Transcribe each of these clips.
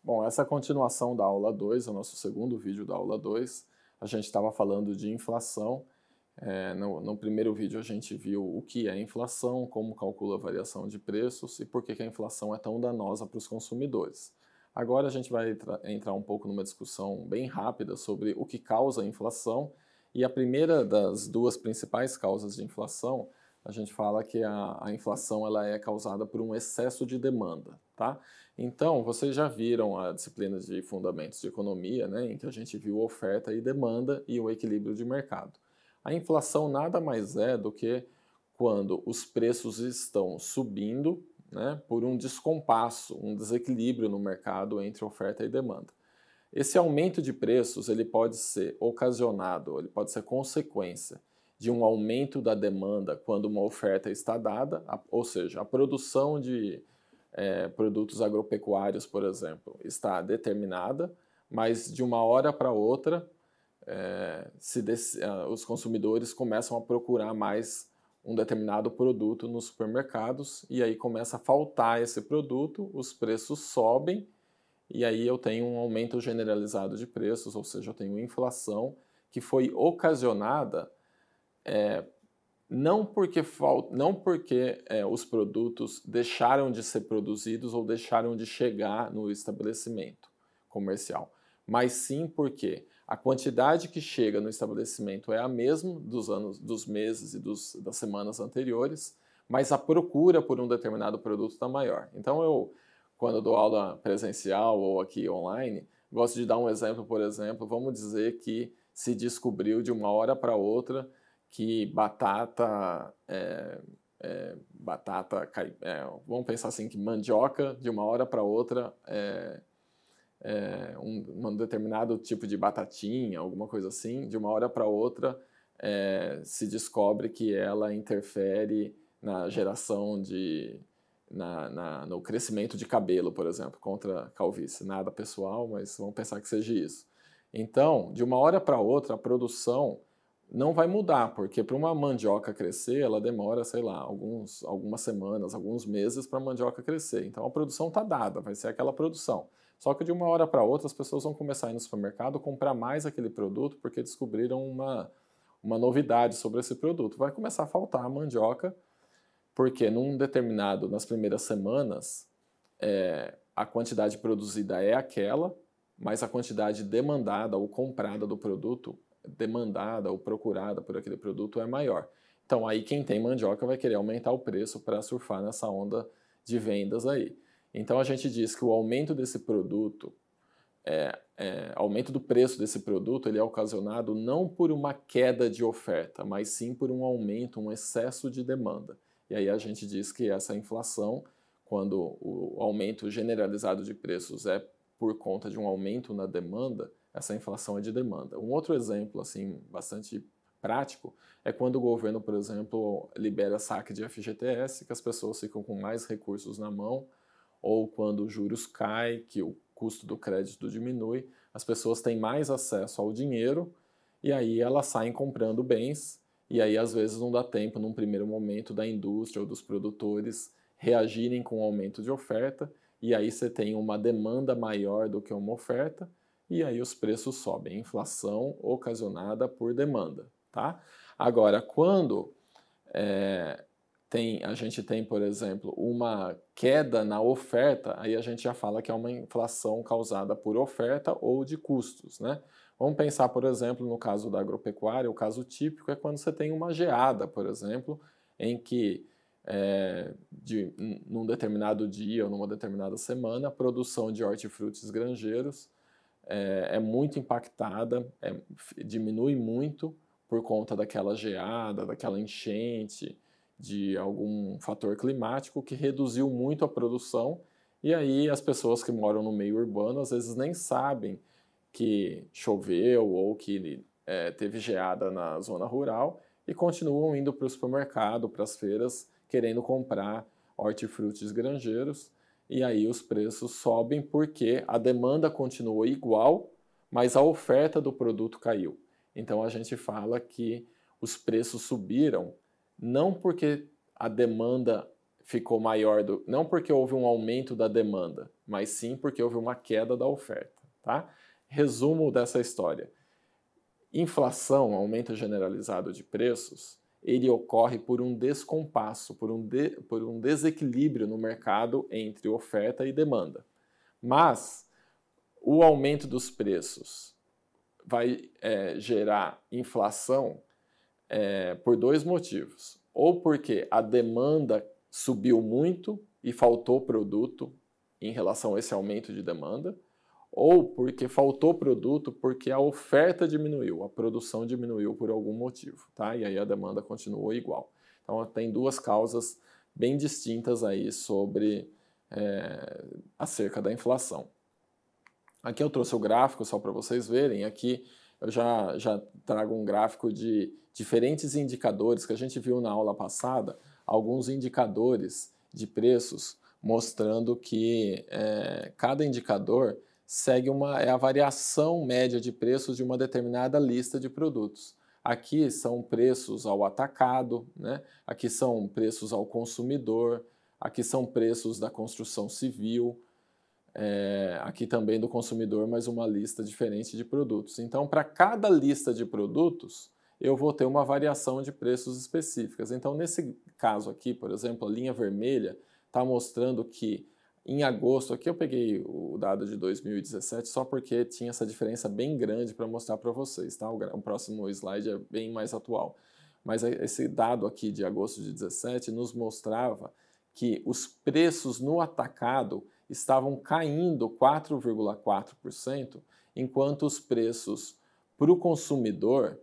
Bom, essa é a continuação da aula 2, o nosso segundo vídeo da aula 2. A gente estava falando de inflação. No primeiro vídeo a gente viu o que é inflação, como calcula a variação de preços e por que a inflação é tão danosa para os consumidores. Agora a gente vai entrar um pouco numa discussão bem rápida sobre o que causa a inflação. E a primeira das duas principais causas de inflação, a gente fala que a inflação ela é causada por um excesso de demanda, tá? Então, vocês já viram a disciplina de Fundamentos de Economia, né, em que a gente viu oferta e demanda e o equilíbrio de mercado. A inflação nada mais é do que quando os preços estão subindo, né, por um descompasso, um desequilíbrio no mercado entre oferta e demanda. Esse aumento de preços ele pode ser ocasionado, ele pode ser consequência de um aumento da demanda quando uma oferta está dada, ou seja, a produção de produtos agropecuários, por exemplo, está determinada, mas de uma hora para outra os consumidores começam a procurar mais um determinado produto nos supermercados e aí começa a faltar esse produto, os preços sobem e aí eu tenho um aumento generalizado de preços, ou seja, eu tenho inflação que foi ocasionada não porque os produtos deixaram de ser produzidos ou deixaram de chegar no estabelecimento comercial, mas sim porque a quantidade que chega no estabelecimento é a mesma dos meses e das semanas anteriores, mas a procura por um determinado produto está maior. Então quando dou aula presencial ou aqui online, gosto de dar um exemplo, por exemplo, vamos dizer que se descobriu de uma hora para outra que vamos pensar assim, que mandioca de uma hora para outra um determinado tipo de batatinha, alguma coisa assim, de uma hora para outra se descobre que ela interfere na geração no crescimento de cabelo, por exemplo, contra a calvície. Nada pessoal, mas vamos pensar que seja isso. Então, de uma hora para outra, a produção não vai mudar, porque para uma mandioca crescer, ela demora, sei lá, algumas semanas, alguns meses para a mandioca crescer. Então a produção está dada, vai ser aquela produção. Só que de uma hora para outra as pessoas vão começar a ir no supermercado comprar mais aquele produto porque descobriram uma novidade sobre esse produto. Vai começar a faltar a mandioca, porque nas primeiras semanas, a quantidade produzida é aquela, mas a quantidade demandada ou comprada do produto demandada ou procurada por aquele produto é maior. Então aí quem tem mandioca vai querer aumentar o preço para surfar nessa onda de vendas aí. Então a gente diz que o aumento desse produto, aumento do preço desse produto, ele é ocasionado não por uma queda de oferta, mas sim por um aumento, um excesso de demanda. E aí a gente diz que essa inflação, quando o aumento generalizado de preços é por conta de um aumento na demanda, essa inflação é de demanda. Um outro exemplo assim bastante prático é quando o governo, por exemplo, libera saque de FGTS, que as pessoas ficam com mais recursos na mão, ou quando os juros caem, que o custo do crédito diminui, as pessoas têm mais acesso ao dinheiro e aí elas saem comprando bens e aí às vezes não dá tempo num primeiro momento da indústria ou dos produtores reagirem com o aumento de oferta e aí você tem uma demanda maior do que uma oferta e aí os preços sobem, inflação ocasionada por demanda, tá? Agora, quando a gente tem, por exemplo, uma queda na oferta, aí a gente já fala que é uma inflação causada por oferta ou de custos, né? Vamos pensar, por exemplo, no caso da agropecuária, o caso típico é quando você tem uma geada, por exemplo, em que num determinado dia ou numa determinada semana, a produção de hortifrutis granjeiros é muito impactada, diminui muito por conta daquela geada, daquela enchente, de algum fator climático que reduziu muito a produção e aí as pessoas que moram no meio urbano às vezes nem sabem que choveu ou que teve geada na zona rural e continuam indo para o supermercado, para as feiras, querendo comprar hortifrutis granjeiros e aí os preços sobem porque a demanda continuou igual, mas a oferta do produto caiu. Então a gente fala que os preços subiram não porque a demanda ficou maior, não porque houve um aumento da demanda, mas sim porque houve uma queda da oferta, tá? Resumo dessa história. Inflação, aumento generalizado de preços, ele ocorre por um descompasso, por um desequilíbrio no mercado entre oferta e demanda. Mas o aumento dos preços vai gerar inflação por dois motivos. Ou porque a demanda subiu muito e faltou produto em relação a esse aumento de demanda, ou porque faltou produto porque a oferta diminuiu, a produção diminuiu por algum motivo, tá? E aí a demanda continuou igual. Então tem duas causas bem distintas aí sobre acerca da inflação. Aqui eu trouxe o gráfico só para vocês verem. Aqui eu já trago um gráfico de diferentes indicadores que a gente viu na aula passada, alguns indicadores de preços mostrando que cada indicador segue a variação média de preços de uma determinada lista de produtos. Aqui são preços ao atacado, né? Aqui são preços ao consumidor, aqui são preços da construção civil, aqui também do consumidor, mas uma lista diferente de produtos. Então, para cada lista de produtos, eu vou ter uma variação de preços específicas. Então, nesse caso aqui, por exemplo, a linha vermelha está mostrando que em agosto, aqui eu peguei o dado de 2017 só porque tinha essa diferença bem grande para mostrar para vocês, tá? O próximo slide é bem mais atual. Mas esse dado aqui de agosto de 2017 nos mostrava que os preços no atacado estavam caindo 4,4%, enquanto os preços para o consumidor,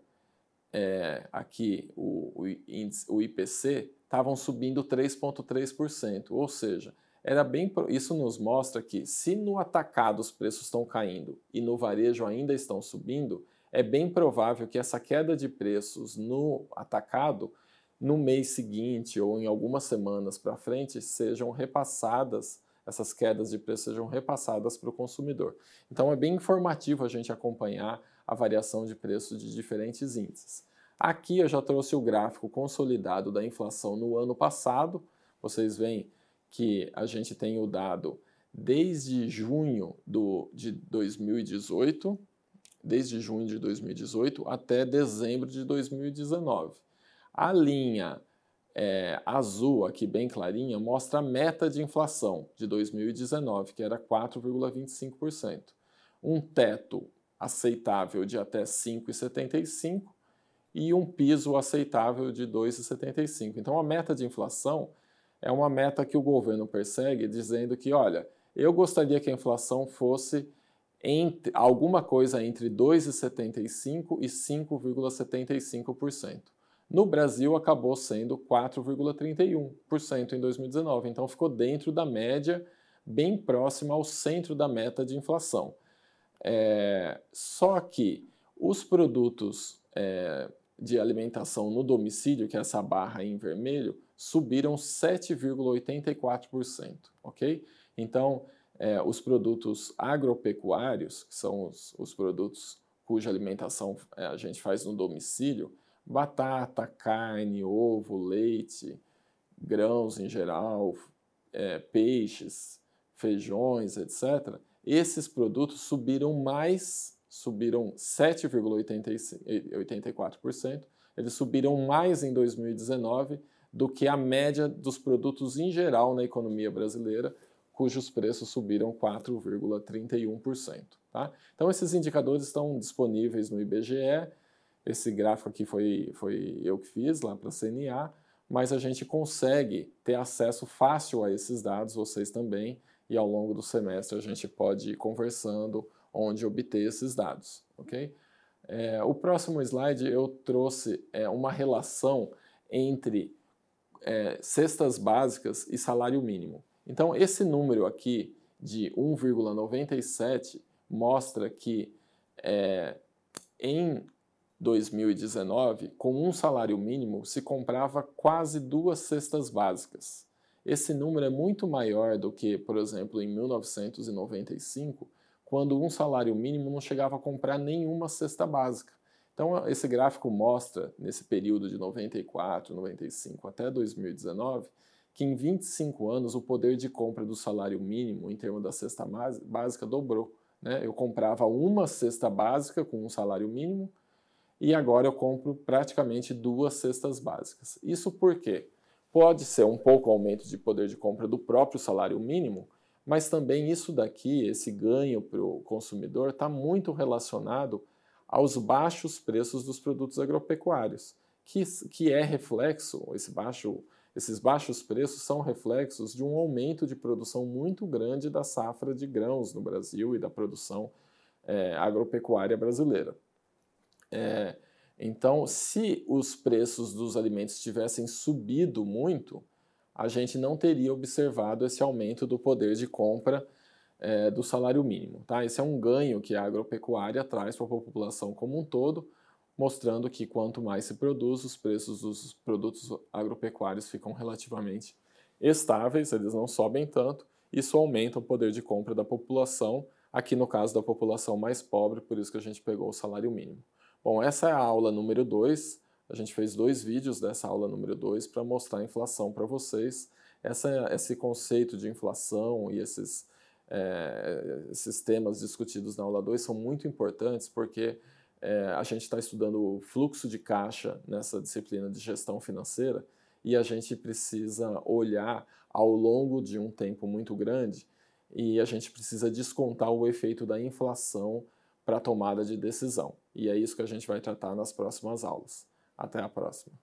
aqui o IPC, estavam subindo 3,3%, ou seja, isso nos mostra que se no atacado os preços estão caindo e no varejo ainda estão subindo, é bem provável que essa queda de preços no atacado, no mês seguinte ou em algumas semanas para frente, sejam repassadas, essas quedas de preço sejam repassadas para o consumidor. Então é bem informativo a gente acompanhar a variação de preço de diferentes índices. Aqui eu já trouxe o gráfico consolidado da inflação no ano passado. Vocês veem que a gente tem o dado desde junho de 2018, até dezembro de 2019. A linha azul, aqui bem clarinha, mostra a meta de inflação de 2019, que era 4,25%. Um teto aceitável de até 5,75% e um piso aceitável de 2,75%. Então a meta de inflação é uma meta que o governo persegue, dizendo que, olha, eu gostaria que a inflação fosse alguma coisa entre 2,75% e 5,75%. No Brasil, acabou sendo 4,31% em 2019, então ficou dentro da média, bem próxima ao centro da meta de inflação. Só que os produtos de alimentação no domicílio, que é essa barra aí em vermelho, subiram 7,84%, ok? Então, os produtos agropecuários, que são os produtos cuja alimentação a gente faz no domicílio, batata, carne, ovo, leite, grãos em geral, peixes, feijões, etc., esses produtos subiram 7,84%, eles subiram mais em 2019 do que a média dos produtos em geral na economia brasileira, cujos preços subiram 4,31%. Tá? Então, esses indicadores estão disponíveis no IBGE. Esse gráfico aqui foi eu que fiz lá para a CNA, mas a gente consegue ter acesso fácil a esses dados, vocês também, e ao longo do semestre a gente pode ir conversando onde obter esses dados. Okay? O próximo slide eu trouxe uma relação entre cestas básicas e salário mínimo. Então, esse número aqui de 1,97 mostra que em 2019, com um salário mínimo, se comprava quase 2 cestas básicas. Esse número é muito maior do que, por exemplo, em 1995, quando um salário mínimo não chegava a comprar nenhuma cesta básica. Então, esse gráfico mostra, nesse período de 94, 95 até 2019, que em 25 anos o poder de compra do salário mínimo, em termos da cesta básica, dobrou. Né? Eu comprava uma cesta básica com um salário mínimo e agora eu compro praticamente 2 cestas básicas. Isso por quê? Pode ser um pouco aumento de poder de compra do próprio salário mínimo, mas também isso daqui, esse ganho para o consumidor, está muito relacionado aos baixos preços dos produtos agropecuários, que é reflexo, esses baixos preços são reflexos de um aumento de produção muito grande da safra de grãos no Brasil e da produção agropecuária brasileira. Então, se os preços dos alimentos tivessem subido muito, a gente não teria observado esse aumento do poder de compra do salário mínimo. Tá? Esse é um ganho que a agropecuária traz para a população como um todo, mostrando que quanto mais se produz, os preços dos produtos agropecuários ficam relativamente estáveis, eles não sobem tanto, isso aumenta o poder de compra da população, aqui no caso da população mais pobre, por isso que a gente pegou o salário mínimo. Bom, essa é a aula número 2, a gente fez 2 vídeos dessa aula número 2 para mostrar a inflação para vocês. Esse conceito de inflação e esses temas discutidos na aula 2 são muito importantes porque a gente está estudando o fluxo de caixa nessa disciplina de gestão financeira e a gente precisa olhar ao longo de um tempo muito grande e a gente precisa descontar o efeito da inflação para a tomada de decisão. E é isso que a gente vai tratar nas próximas aulas. Até a próxima.